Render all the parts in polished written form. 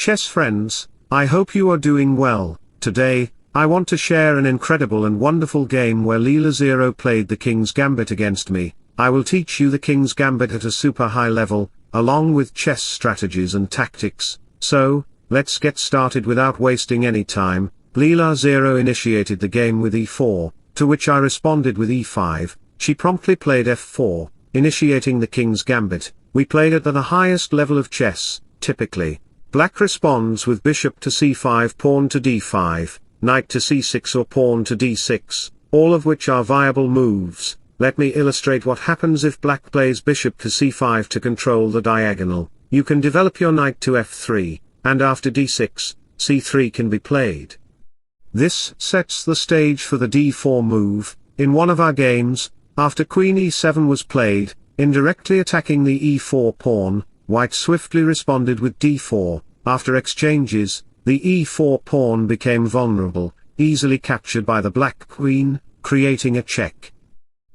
Chess friends, I hope you are doing well. Today, I want to share an incredible and wonderful game where LeelaZero played the King's Gambit against me. I will teach you the King's Gambit at a super high level, along with chess strategies and tactics. So, let's get started without wasting any time. LeelaZero initiated the game with e4, to which I responded with e5. She promptly played f4, initiating the King's Gambit. We played it at the highest level of chess. Typically, Black responds with bishop to c5, pawn to d5, knight to c6 or pawn to d6, all of which are viable moves. Let me illustrate what happens if Black plays bishop to c5 to control the diagonal. You can develop your knight to f3, and after d6, c3 can be played. This sets the stage for the d4 move. In one of our games, after queen e7 was played, indirectly attacking the e4 pawn, White swiftly responded with d4. After exchanges, the e4 pawn became vulnerable, easily captured by the black queen, creating a check.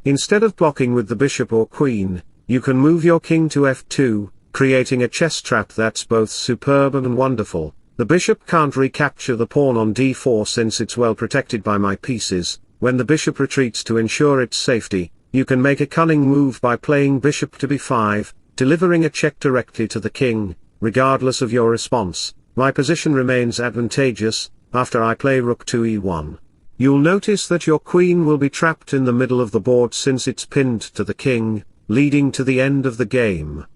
Instead of blocking with the bishop or queen, you can move your king to f2, creating a chess trap that's both superb and wonderful. The bishop can't recapture the pawn on d4 since it's well protected by my pieces. When the bishop retreats to ensure its safety, you can make a cunning move by playing bishop to b5, delivering a check directly to the king. Regardless of your response, my position remains advantageous. After I play rook to e1, you'll notice that your queen will be trapped in the middle of the board since it's pinned to the king, leading to the end of the game.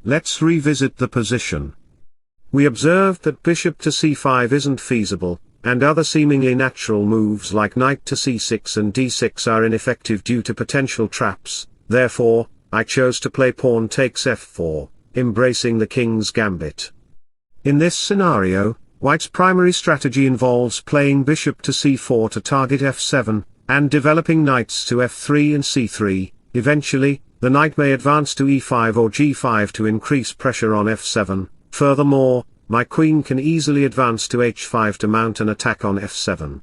Let's revisit the position. We observed that bishop to c5 isn't feasible, and other seemingly natural moves like knight to c6 and d6 are ineffective due to potential traps. Therefore, I chose to play pawn takes f4, embracing the King's Gambit. In this scenario, White's primary strategy involves playing bishop to c4 to target f7, and developing knights to f3 and c3. Eventually, the knight may advance to e5 or g5 to increase pressure on f7. Furthermore, my queen can easily advance to h5 to mount an attack on f7.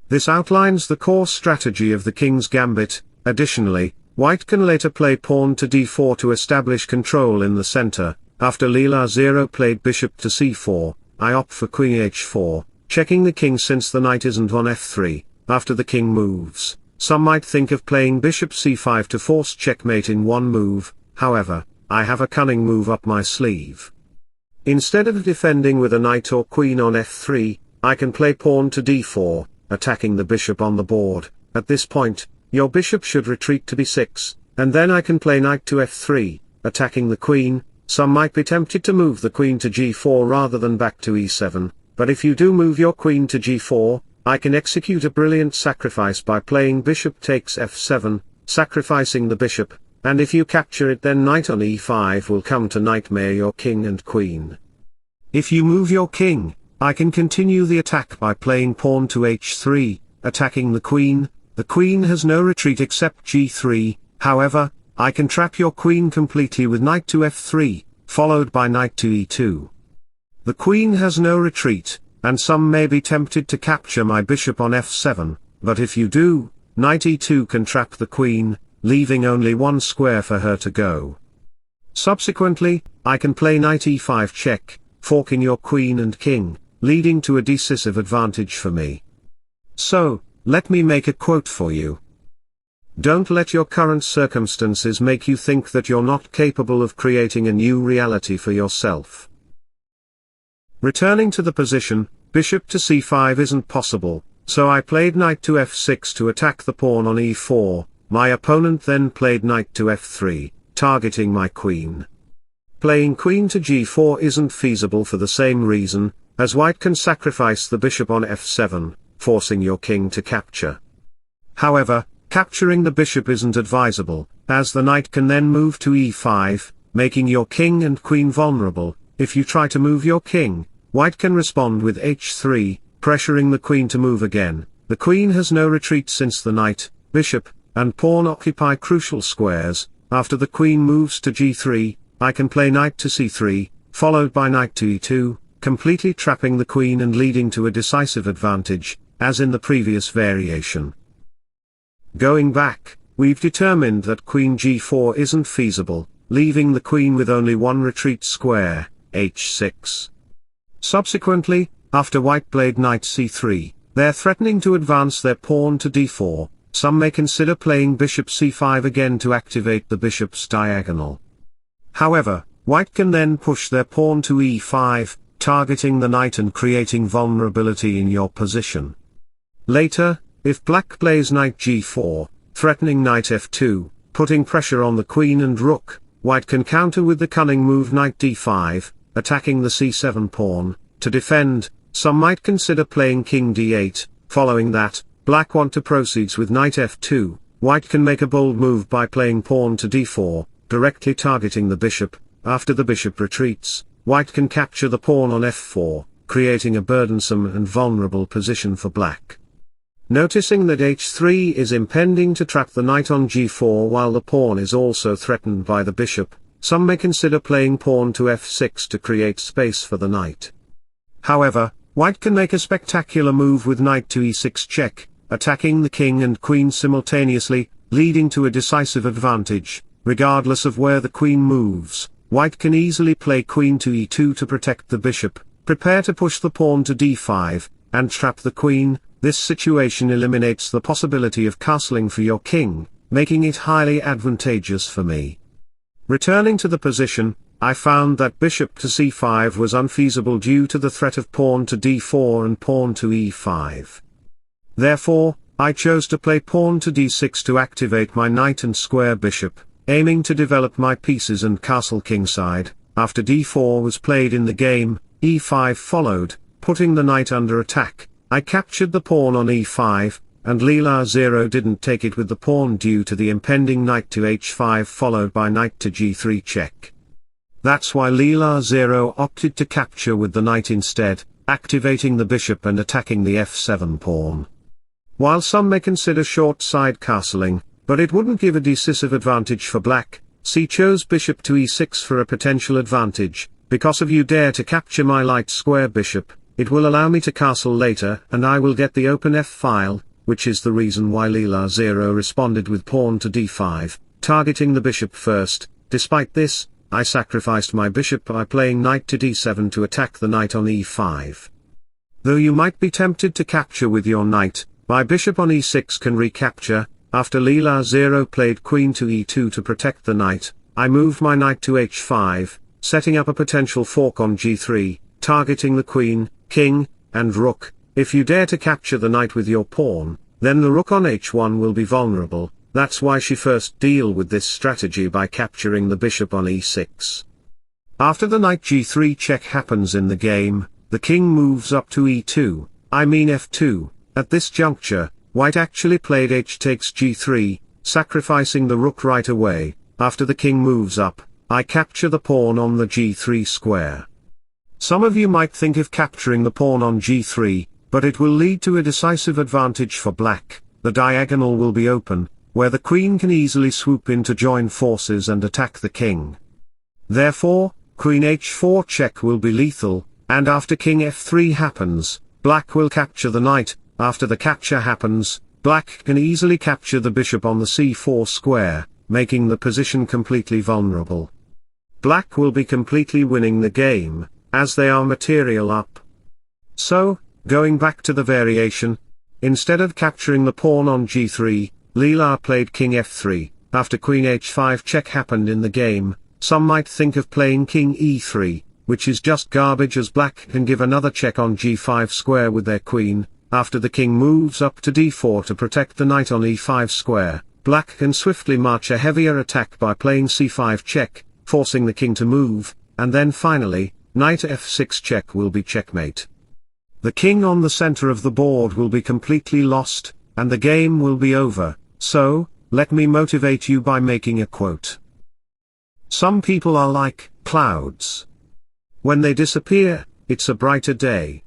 This outlines the core strategy of the King's Gambit. Additionally, White can later play pawn to d4 to establish control in the center. After LeelaZero played bishop to c4, I opt for queen h4, checking the king since the knight isn't on f3. After the king moves, some might think of playing bishop c5 to force checkmate in one move. However, I have a cunning move up my sleeve. Instead of defending with a knight or queen on f3, I can play pawn to d4, attacking the bishop on the board. At this point, your bishop should retreat to b6, and then I can play knight to f3, attacking the queen. Some might be tempted to move the queen to g4 rather than back to e7, but if you do move your queen to g4, I can execute a brilliant sacrifice by playing bishop takes f7, sacrificing the bishop, and if you capture it then knight on e5 will come to nightmare your king and queen. If you move your king, I can continue the attack by playing pawn to h3, attacking the queen. The queen has no retreat except g3, however, I can trap your queen completely with knight to f3, followed by knight to e2. The queen has no retreat, and some may be tempted to capture my bishop on f7, but if you do, knight e2 can trap the queen, leaving only one square for her to go. Subsequently, I can play knight e5 check, forking your queen and king, leading to a decisive advantage for me. So, let me make a quote for you. Don't let your current circumstances make you think that you're not capable of creating a new reality for yourself. Returning to the position, bishop to c5 isn't possible, so I played knight to f6 to attack the pawn on e4. My opponent then played knight to f3, targeting my queen. Playing queen to g4 isn't feasible for the same reason, as White can sacrifice the bishop on f7, forcing your king to capture. However, capturing the bishop isn't advisable, as the knight can then move to e5, making your king and queen vulnerable. If you try to move your king, White can respond with h3, pressuring the queen to move again. The queen has no retreat since the knight, bishop, and pawn occupy crucial squares. After the queen moves to g3, I can play knight to c3, followed by knight to e2, completely trapping the queen and leading to a decisive advantage, as in the previous variation. Going back, we've determined that queen g4 isn't feasible, leaving the queen with only one retreat square, h6. Subsequently, after white played knight c3, they're threatening to advance their pawn to d4. Some may consider playing bishop c5 again to activate the bishop's diagonal. However, white can then push their pawn to e5, targeting the knight and creating vulnerability in your position. Later, if black plays knight g4, threatening knight f2, putting pressure on the queen and rook, white can counter with the cunning move knight d5, attacking the c7 pawn. To defend, some might consider playing king d8. Following that, black want to proceed with knight f2. White can make a bold move by playing pawn to d4, directly targeting the bishop. After the bishop retreats, white can capture the pawn on f4, creating a burdensome and vulnerable position for black. Noticing that h3 is impending to trap the knight on g4 while the pawn is also threatened by the bishop, some may consider playing pawn to f6 to create space for the knight. However, white can make a spectacular move with knight to e6 check, attacking the king and queen simultaneously, leading to a decisive advantage. Regardless of where the queen moves, white can easily play queen to e2 to protect the bishop, prepare to push the pawn to d5, and trap the queen. This situation eliminates the possibility of castling for your king, making it highly advantageous for me. Returning to the position, I found that bishop to c5 was unfeasible due to the threat of pawn to d4 and pawn to e5. Therefore, I chose to play pawn to d6 to activate my knight and square bishop, aiming to develop my pieces and castle kingside. After d4 was played in the game, e5 followed, putting the knight under attack. I captured the pawn on e5, and LeelaZero didn't take it with the pawn due to the impending knight to h5 followed by knight to g3 check. That's why LeelaZero opted to capture with the knight instead, activating the bishop and attacking the f7 pawn. While some may consider short side castling, but it wouldn't give a decisive advantage for black, she chose bishop to e6 for a potential advantage. Because of you dare to capture my light square bishop, it will allow me to castle later and I will get the open f-file, which is the reason why LeelaZero responded with pawn to d5, targeting the bishop first. Despite this, I sacrificed my bishop by playing knight to d7 to attack the knight on e5. Though you might be tempted to capture with your knight, my bishop on e6 can recapture. After LeelaZero played queen to e2 to protect the knight, I moved my knight to h5, setting up a potential fork on g3, targeting the queen, king, and rook. If you dare to capture the knight with your pawn, then the rook on h1 will be vulnerable. That's why she first deal with this strategy by capturing the bishop on e6. After the knight g3 check happens in the game, the king moves up to e2, I mean f2. At this juncture, white actually played h takes g3, sacrificing the rook right away. After the king moves up, I capture the pawn on the g3 square. Some of you might think of capturing the pawn on g3, but it will lead to a decisive advantage for black. The diagonal will be open, where the queen can easily swoop in to join forces and attack the king. Therefore, queen h4 check will be lethal, and after king f3 happens, black will capture the knight. After the capture happens, black can easily capture the bishop on the c4 square, making the position completely vulnerable. Black will be completely winning the game, as they are material up. So, going back to the variation, instead of capturing the pawn on g3, Leela played king f3. After queen h5 check happened in the game, some might think of playing king e3, which is just garbage as black can give another check on g5 square with their queen. After the king moves up to d4 to protect the knight on e5 square, black can swiftly march a heavier attack by playing c5 check, forcing the king to move, and then finally, knight f6 check will be checkmate. The king on the center of the board will be completely lost, and the game will be over. So, let me motivate you by making a quote. Some people are like clouds. When they disappear, it's a brighter day.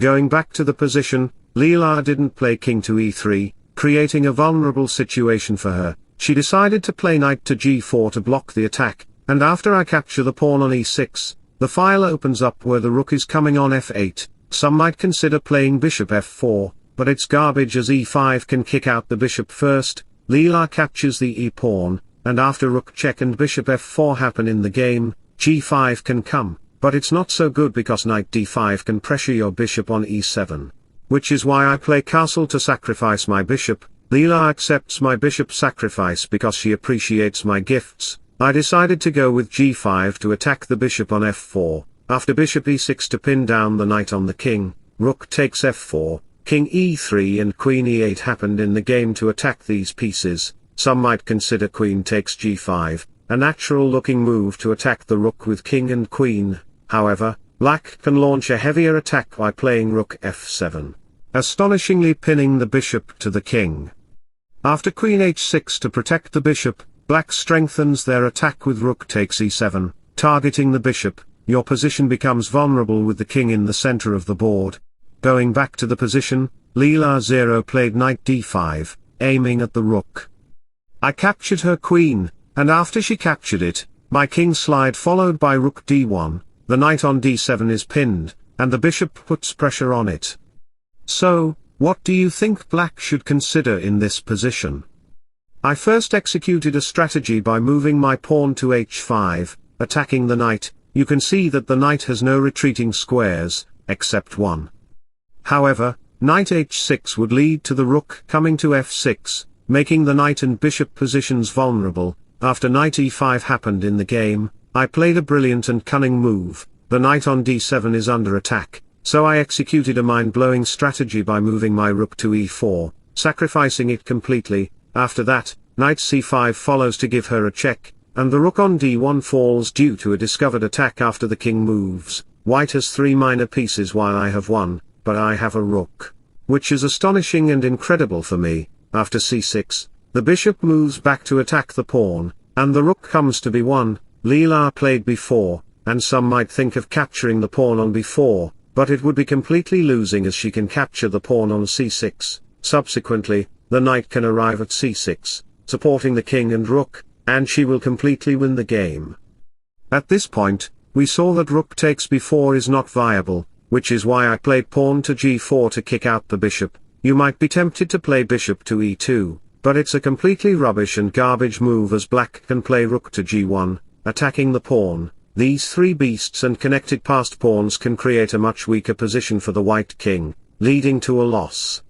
Going back to the position, Leela didn't play king to e3, creating a vulnerable situation for her. She decided to play knight to g4 to block the attack, and after I capture the pawn on e6, the file opens up where the rook is coming on f8. Some might consider playing bishop f4, but it's garbage as e5 can kick out the bishop first. Leela captures the e-pawn, and after rook check and bishop f4 happen in the game, g5 can come. but it's not so good because knight d5 can pressure your bishop on e7. Which is why I play castle to sacrifice my bishop. Leela accepts my bishop sacrifice because she appreciates my gifts. I decided to go with g5 to attack the bishop on f4, after bishop e6 to pin down the knight on the king. Rook takes f4, king e3 and queen e8 happened in the game to attack these pieces. Some might consider queen takes g5, a natural looking move to attack the rook with king and queen. However, black can launch a heavier attack by playing rook f7, astonishingly pinning the bishop to the king. After queen h6 to protect the bishop, black strengthens their attack with rook takes e7, targeting the bishop. Your position becomes vulnerable with the king in the center of the board. Going back to the position, LeelaZero played knight d5, aiming at the rook. I captured her queen, and after she captured it, my king slide followed by rook d1, the knight on d7 is pinned, and the bishop puts pressure on it. So, what do you think black should consider in this position? I first executed a strategy by moving my pawn to h5, attacking the knight. You can see that the knight has no retreating squares, except one. However, knight h6 would lead to the rook coming to f6, making the knight and bishop positions vulnerable. After knight e5 happened in the game, I played a brilliant and cunning move. The knight on d7 is under attack, so I executed a mind-blowing strategy by moving my rook to e4, sacrificing it completely. After that, knight c5 follows to give her a check, and the rook on d1 falls due to a discovered attack after the king moves. White has 3 minor pieces while I have 1, but I have a rook, which is astonishing and incredible for me. After c6, the bishop moves back to attack the pawn, and the rook comes to b1. Leela played b4, and some might think of capturing the pawn on b4, but it would be completely losing as she can capture the pawn on c6. Subsequently, the knight can arrive at c6, supporting the king and rook, and she will completely win the game. At this point, we saw that rook takes b4 is not viable, which is why I played pawn to g4 to kick out the bishop. You might be tempted to play bishop to e2, but it's a completely rubbish and garbage move as black can play rook to g1, attacking the pawn. These 3 beasts and connected passed pawns can create a much weaker position for the white king, leading to a loss.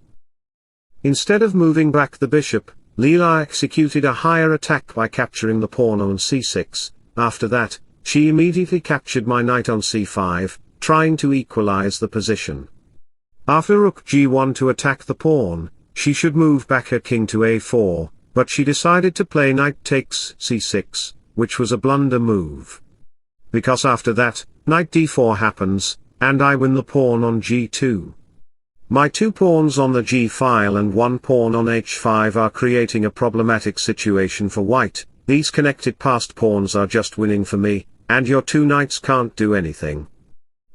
Instead of moving back the bishop, Leela executed a higher attack by capturing the pawn on c6. After that, she immediately captured my knight on c5, trying to equalize the position. After rook g1 to attack the pawn, she should move back her king to a4, but she decided to play knight takes c6, which was a blunder move. Because after that, knight d4 happens, and I win the pawn on g2. My 2 pawns on the g-file and 1 pawn on h5 are creating a problematic situation for white. These connected passed pawns are just winning for me, and your 2 knights can't do anything.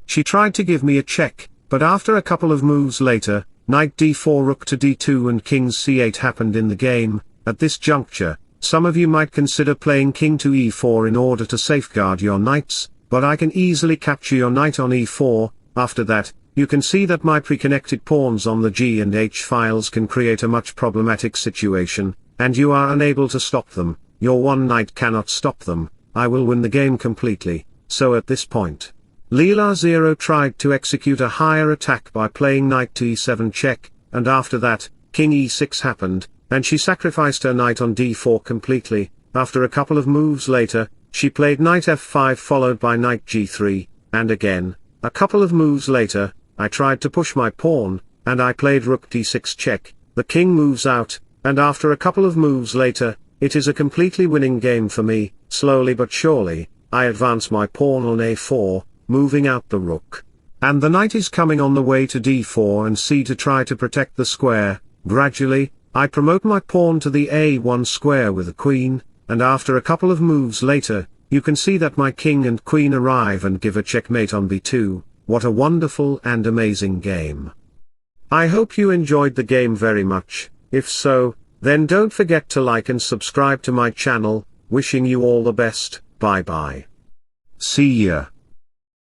She tried to give me a check, but after a couple of moves later, knight d4 rook to d2 and king c8 happened in the game. At this juncture, some of you might consider playing king to e4 in order to safeguard your knights, but I can easily capture your knight on e4. After that, you can see that my pre-connected pawns on the G and H files can create a much problematic situation, and you are unable to stop them. Your 1 knight cannot stop them. I will win the game completely. So at this point, LeelaZero tried to execute a higher attack by playing knight to e7 check, and after that, king e6 happened, and she sacrificed her knight on d4 completely. After a couple of moves later, she played knight f5 followed by knight g3, and again, a couple of moves later, I tried to push my pawn, and I played rook d6 check. The king moves out, and after a couple of moves later, it is a completely winning game for me. Slowly but surely, I advance my pawn on a4, moving out the rook. And the knight is coming on the way to d4 and c to try to protect the square. Gradually, I promote my pawn to the a1 square with a queen, and after a couple of moves later, you can see that my king and queen arrive and give a checkmate on b2. What a wonderful and amazing game. I hope you enjoyed the game very much. If so, then don't forget to like and subscribe to my channel. Wishing you all the best. Bye bye. See ya.